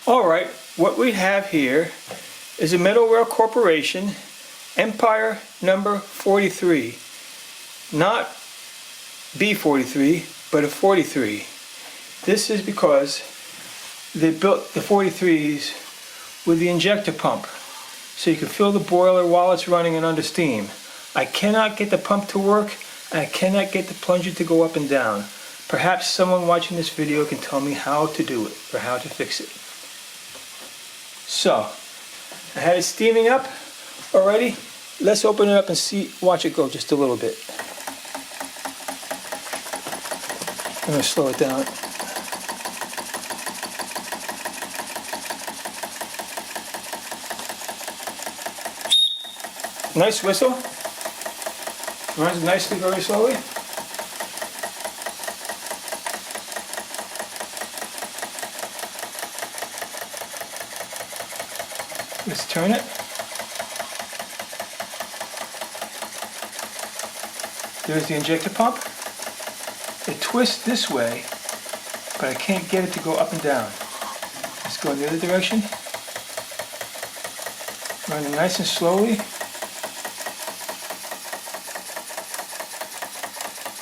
Alright, what we have here is a MetalWare Corporation Empire number 43. Not B43, but a 43. This is because they built the 43s with the injector pump, so you can fill the boiler while it's running and under steam. I cannot get the pump to work, and I cannot get the plunger to go up and down. Perhaps someone watching this video can tell me how to do it, or how to fix it. So, I had it steaming up already. Let's open it up and see, watch it go just a little bit. I'm going to slow it down. Nice whistle. Runs nicely, very slowly. Let's turn it. There's the injector pump. It twists this way, but I can't get it to go up and down. Let's go in the other direction. Running nice and slowly.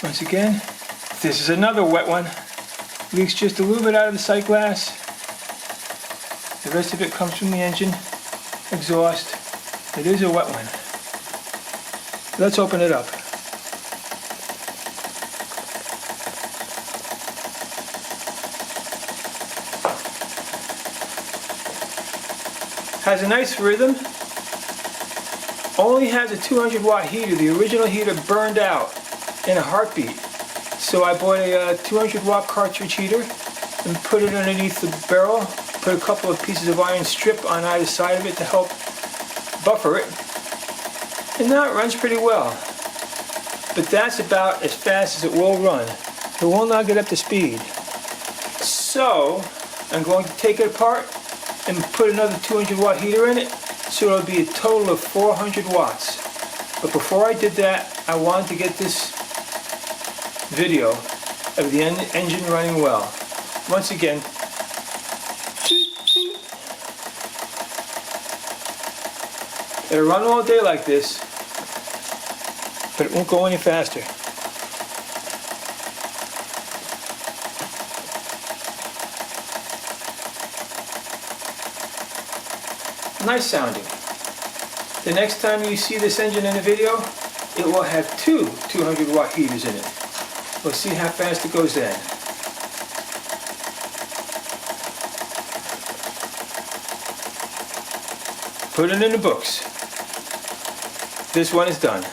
Once again, this is another wet one. Leaks just a little bit out of the sight glass. The rest of it comes from the engine exhaust. It is a wet one. Let's open it up. Has a nice rhythm. Only has a 200 watt heater. The original heater burned out in a heartbeat. So I bought a 200 watt cartridge heater and put it underneath the barrel. Put a couple of pieces of iron strip on either side of it to help buffer it. And now it runs pretty well. But that's about as fast as it will run. It will not get up to speed. So I'm going to take it apart and put another 200 watt heater in it, so it'll be a total of 400 watts. But before I did that, I wanted to get this video of the engine running well. Once again, it'll run all day like this, but it won't go any faster. Nice sounding. The next time you see this engine in a video, it will have two 200 watt heaters in it. We'll see how fast it goes then. Put it in the books. This one is done.